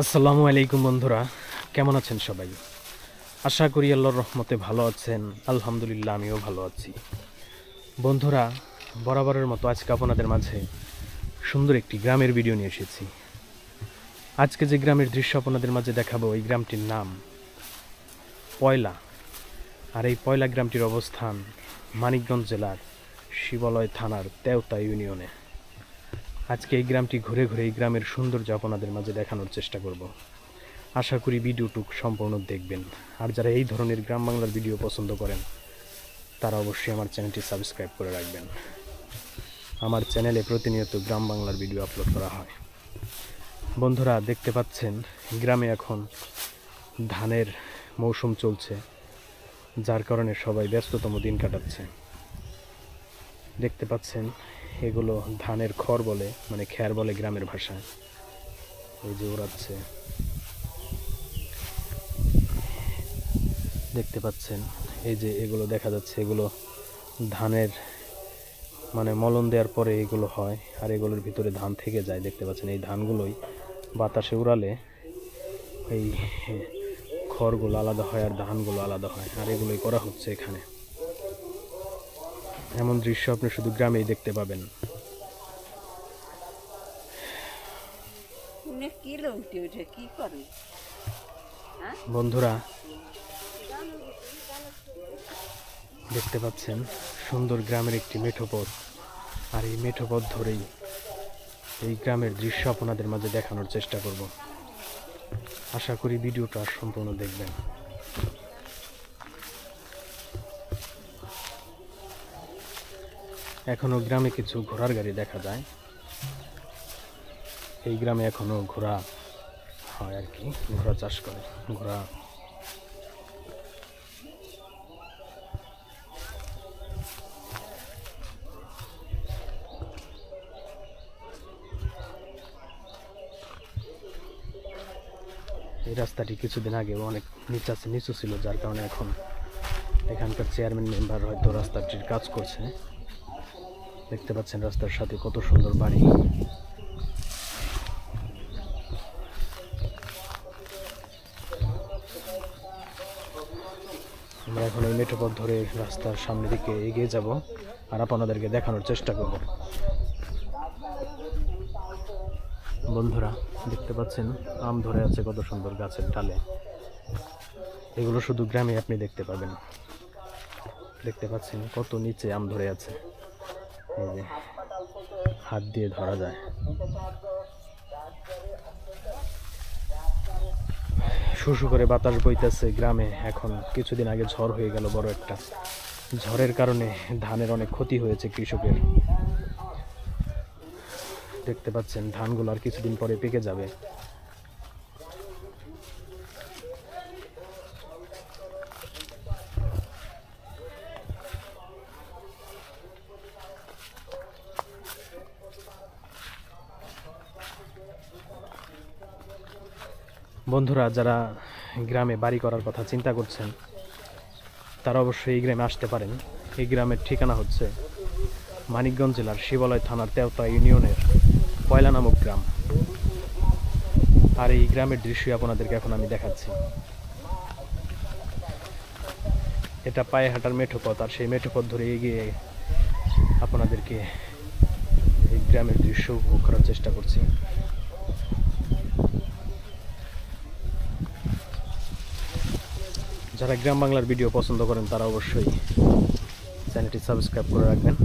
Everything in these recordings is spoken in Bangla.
আসসালামু আলাইকুম বন্ধুরা, কেমন আছেন সবাই? আশা করি আল্লাহর রহমতে ভালো আছেন। আলহামদুলিল্লাহ, আমিও ভালো আছি। বন্ধুরা, বরাবরের মতো আজকে আপনাদের মাঝে সুন্দর একটি গ্রামের ভিডিও নিয়ে এসেছি। আজকে যে গ্রামের দৃশ্য আপনাদের মাঝে দেখাবো, এই গ্রামটির নাম পয়লা। আর এই পয়লা গ্রামটির অবস্থান মানিকগঞ্জ জেলার শিবালয় থানার তেওতা ইউনিয়নে। আজকে এই গ্রামটি ঘুরে ঘুরে এই গ্রামের সৌন্দর্য আপনাদের মাঝে দেখানোর চেষ্টা করব। আশা করি ভিডিওটুক সম্পূর্ণ দেখবেন। আর যারা এই ধরনের গ্রাম বাংলার ভিডিও পছন্দ করেন তারা অবশ্যই আমার চ্যানেলটি সাবস্ক্রাইব করে রাখবেন। আমার চ্যানেলে প্রতিনিয়ত গ্রাম বাংলার ভিডিও আপলোড করা হয়। বন্ধুরা, দেখতে পাচ্ছেন গ্রামে এখন ধানের মৌসুম চলছে, যার কারণে সবাই ব্যস্ততম দিন কাটাচ্ছে। দেখতে পাচ্ছেন এগুলো ধানের খড় বলে, মানে খ্যার বলে গ্রামের ভাষায়। এই যে ওড়াচ্ছে, দেখতে পাচ্ছেন। এই যে এগুলো দেখা যাচ্ছে, এগুলো ধানের মানে মলন দেওয়ার পরে এগুলো হয়, আর এগুলোর ভিতরে ধান থেকে যায়। দেখতে পাচ্ছেন এই ধানগুলোই বাতাসে উড়ালে এই খড়গুলো আলাদা হয় আর ধানগুলো আলাদা হয়, আর এগুলোই করা হচ্ছে এখানে। এমন দৃশ্য আপনি শুধু গ্রামেই দেখতে পাবেন। বন্ধুরা, দেখতে পাচ্ছেন সুন্দর গ্রামের একটি মেঠো পথ, আর এই মেঠো পথ ধরেই এই গ্রামের দৃশ্য আপনাদের মাঝে দেখানোর চেষ্টা করব। আশা করি ভিডিওটা সম্পূর্ণ দেখবেন। এখনো গ্রামে কিছু ঘোড়ার গাড়ি দেখা যায়। এই গ্রামে এখনো ঘোড়া হয় আর কি, ঘোড়া চাষ করে। ঘোড়া এই রাস্তাটি কিছুদিন আগে অনেক নিচু ছিল, যার কারণে এখন এখানকার চেয়ারম্যান মেম্বার হয়তো রাস্তাটির কাজ করছে। দেখতে পাচ্ছেন রাস্তার সাথে কত সুন্দর বাড়ি। আমরা এখন এই মেঠো পথ ধরে রাস্তার সামনের দিকে এগিয়ে যাব আর আপনাদেরকে দেখানোর চেষ্টা করব। বন্ধুরা, দেখতে পাচ্ছেন আম ধরে আছে কত সুন্দর গাছের ডালে। এগুলো শুধু গ্রামে আপনি দেখতে পাবেন। দেখতে পাচ্ছেন কত নিচে আম ধরে আছে, এই যে হাত দিয়ে ধরা যায়। শুশু করে বাতাস বইতেছে গ্রামে। এখন কিছুদিন আগে ঝড় হয়ে গেল বড় একটা। ঝড়ের কারণে ধানের অনেক ক্ষতি হয়েছে কৃষকের। দেখতে পাচ্ছেন ধানগুলো আর কিছুদিন পরে পেকে যাবে। বন্ধুরা, যারা গ্রামে বাড়ি করার কথা চিন্তা করছেন তারা অবশ্যই এই গ্রামে আসতে পারেন। এই গ্রামের ঠিকানা হচ্ছে মানিকগঞ্জ জেলার শিবালয় থানার তেওতা ইউনিয়নের পয়লা নামক গ্রাম। আর এই গ্রামের দৃশ্য আপনাদেরকে এখন আমি দেখাচ্ছি। এটা পায়ে হাঁটার মেঠো পথ, আর সেই মেঠো পথ ধরে এগিয়ে আপনাদেরকে এই গ্রামের দৃশ্য উপভোগ করার চেষ্টা করছি। যারা গ্রাম বাংলার ভিডিও পছন্দ করেন তারা অবশ্যই চ্যানেলটি সাবস্ক্রাইব করে রাখবেন।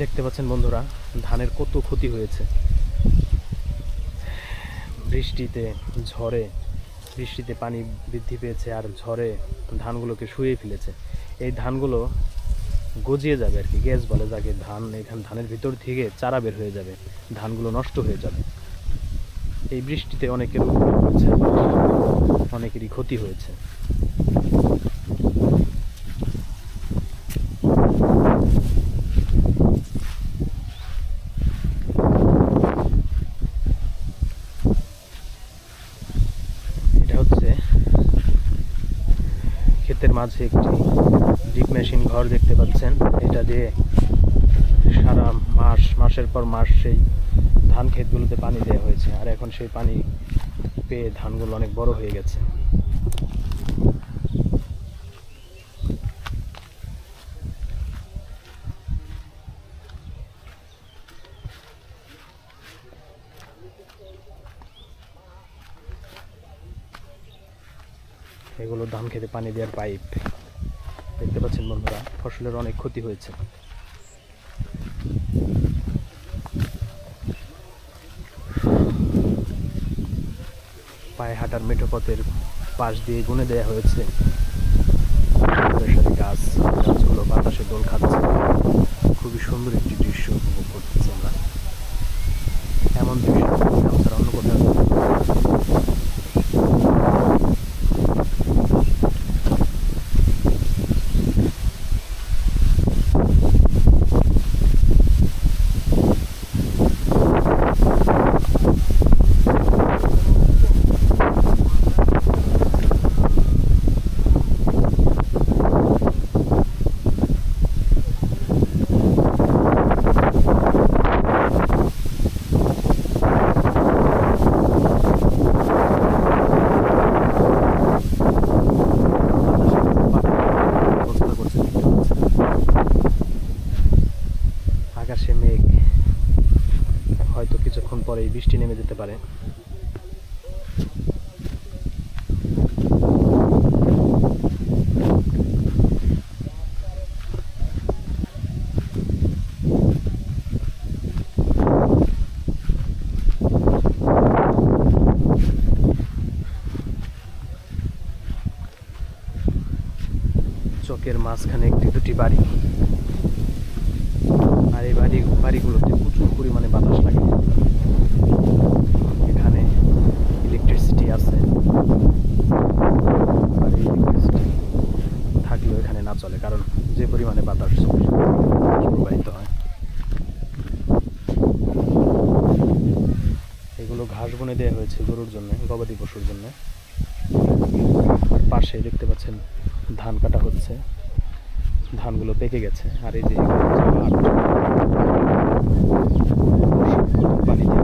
দেখতে পাচ্ছেন বন্ধুরা, ধানের কত ক্ষতি হয়েছে বৃষ্টিতে পানি বৃদ্ধি পেয়েছে, আর ঝড়ে ধানগুলোকে শুয়ে ফেলেছে। এই ধানগুলো গজিয়ে যাবে আর কি, গ্যাস বলে যাকে। ধানের ভিতর থেকে চারা বের হয়ে যাবে, ধানগুলো নষ্ট হয়ে যাবে। এই বৃষ্টিতে অনেকের উপকার হচ্ছে, অনেকেরই ক্ষতি হয়েছে। মাঝে একটি ডিপ মেশিন ঘর দেখতে পাচ্ছেন। এটা দিয়ে সারা মাসের পর মাস সেই ধান ক্ষেতগুলোতে পানি দেওয়া হয়েছে, আর এখন সেই পানি পেয়ে ধানগুলো অনেক বড় হয়ে গেছে। এগুলো ধান খেতে পানি দেওয়ার পাইপ। দেখতে পাচ্ছেন বন্ধুরা, ফসলের অনেক ক্ষতি হয়েছে। পায়ে হাঁটার মেঠো পথের পাশ দিয়ে গুনে দেওয়া হয়েছে গাছগুলো বাতাসে দোল খাচ্ছে। খুবই সুন্দর একটি দৃশ্য উপভোগ করতেছি আমরা। এমন দৃশ্য ছাড়া অন্য কোথাও আকাশে মেঘ, হয়তো কিছুক্ষণ পরেই বৃষ্টি নেমে যেতে পারে। চকের মাঝখানে একটি দুটি বাড়ি, আর এই বাড়িগুলোতে প্রচুর পরিমাণে বাতাস লাগে। এখানে ইলেকট্রিসিটি আছে, আর এই ইলেকট্রিসিটি থাকলেও এখানে না চলে, কারণ যে পরিমাণে বাতাস প্রবাহিত হয়। এগুলো ঘাস বনে দেওয়া হয়েছে গরুর জন্য, গবাদি পশুর জন্য। আর পাশে দেখতে পাচ্ছেন ধান কাটা হচ্ছে, ধানগুলো পেকে গেছে। আর এই যে পানি দিয়ে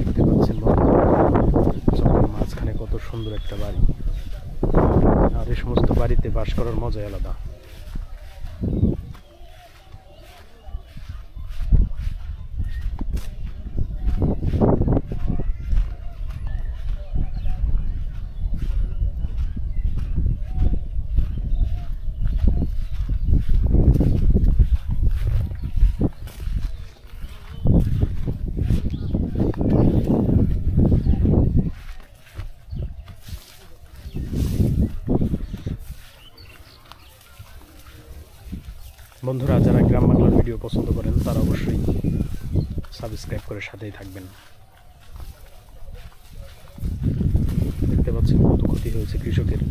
দেখতে পাচ্ছেন মাঝখানে কত সুন্দর একটা বাড়ি। আর এই সমস্ত বাড়িতে বাস করার মজাই আলাদা। বন্ধুরা, যারা গ্রাম বাংলার ভিডিও পছন্দ করেন তারা অবশ্যই সাবস্ক্রাইব করে সাথেই থাকবেন। দেখতে পাচ্ছেন কত ক্ষতি হয়েছে কৃষকের।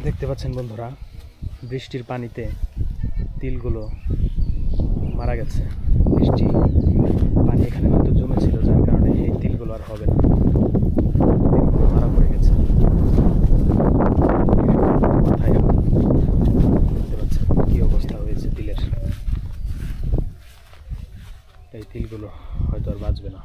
দেখতে পাচ্ছেন বন্ধুরা, বৃষ্টির পানিতে তিলগুলো মারা গেছে। বৃষ্টি পানি এখানে হয়তো জমেছিল, যার কারণে এই তিলগুলো আর হবে না, তিলগুলো মারা পড়ে গেছে। দেখতে পাচ্ছেন কি অবস্থা হয়েছে তিলের। এই তিলগুলো হয়তো আর বাঁচবে না।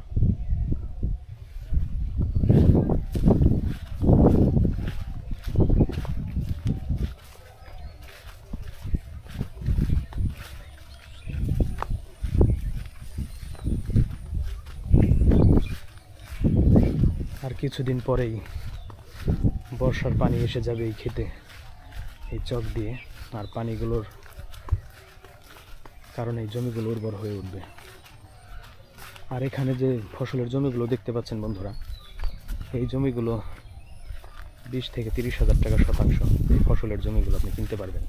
আর কিছুদিন পরেই বর্ষার পানি এসে যাবে এই ক্ষেতে, এই চক দিয়ে। আর পানিগুলোর কারণ এই জমিগুলো উর্বর হয়ে উঠবে। আর এখানে যে ফসলের জমিগুলো দেখতে পাচ্ছেন বন্ধুরা, এই জমিগুলো 20 থেকে 30 হাজার টাকা শতাংশ। এই ফসলের জমিগুলো আপনি কিনতে পারবেন।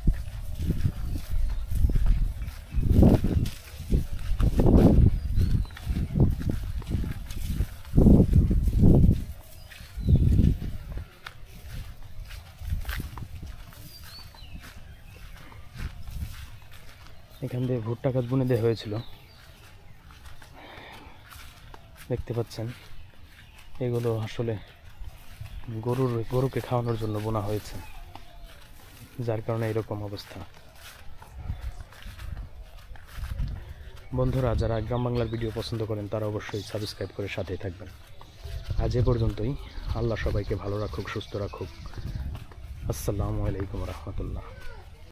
এখান দিয়ে ভুট্টা গাছ বুনে দেওয়া হয়েছিল, দেখতে পাচ্ছেন। এগুলো আসলে গরুকে খাওয়ানোর জন্য বোনা হয়েছে, যার কারণে এরকম অবস্থা। বন্ধুরা, যারা গ্রাম বাংলার ভিডিও পছন্দ করেন তারা অবশ্যই সাবস্ক্রাইব করে সাথেই থাকবেন। আজ এ পর্যন্তই। আল্লাহ সবাইকে ভালো রাখুক, সুস্থ রাখুক। আসসালামু আলাইকুম রহমতুল্লাহ।